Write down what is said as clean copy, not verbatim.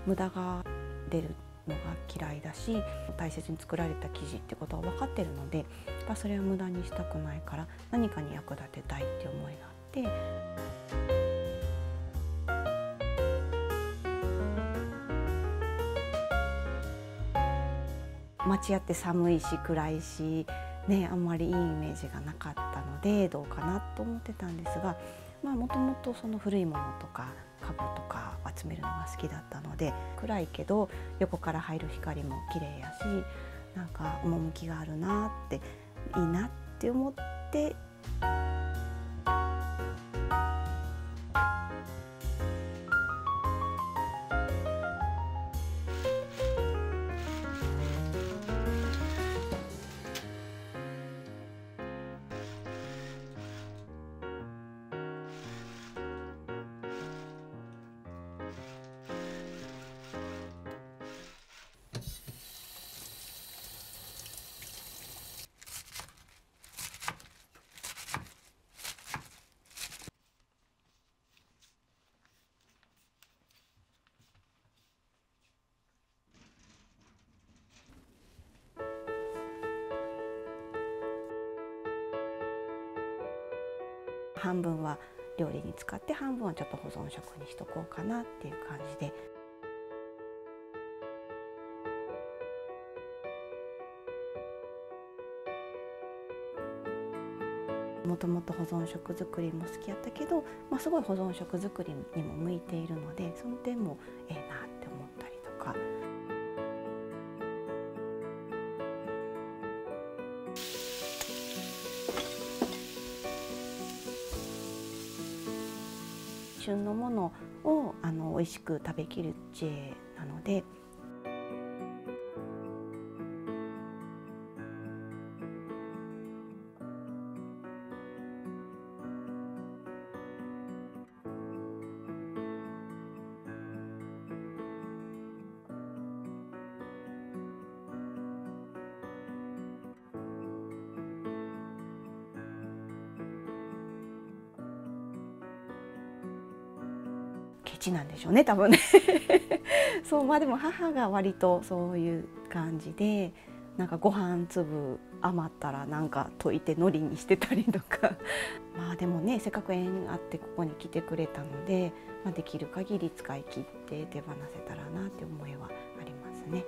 無駄が出るのが嫌いだし、大切に作られた生地ってことは分かってるので、それは無駄にしたくないから何かに役立てたいっていう思いがあって。町屋って寒いし暗いしね、あんまりいいイメージがなかったのでどうかなと思ってたんですが、もともとその古いものとか家具とか集めるのが好きだったので、暗いけど横から入る光も綺麗やし、なんか趣があるなって、いいなって思って。半分は料理に使って半分はちょっと保存食にしとこうかなっていう感じで。もともと保存食作りも好きやったけど、すごい保存食作りにも向いているので、その点もええなって思ったりとか。旬のものを美味しく食べきる知恵なので。ケチなんでしょうね、多分ね。そう、でも母が割とそういう感じで、なんかご飯粒余ったらなんか溶いて海苔にしてたりとか。でもね、せっかく縁あってここに来てくれたので、できる限り使い切って手放せたらなって思いはありますね。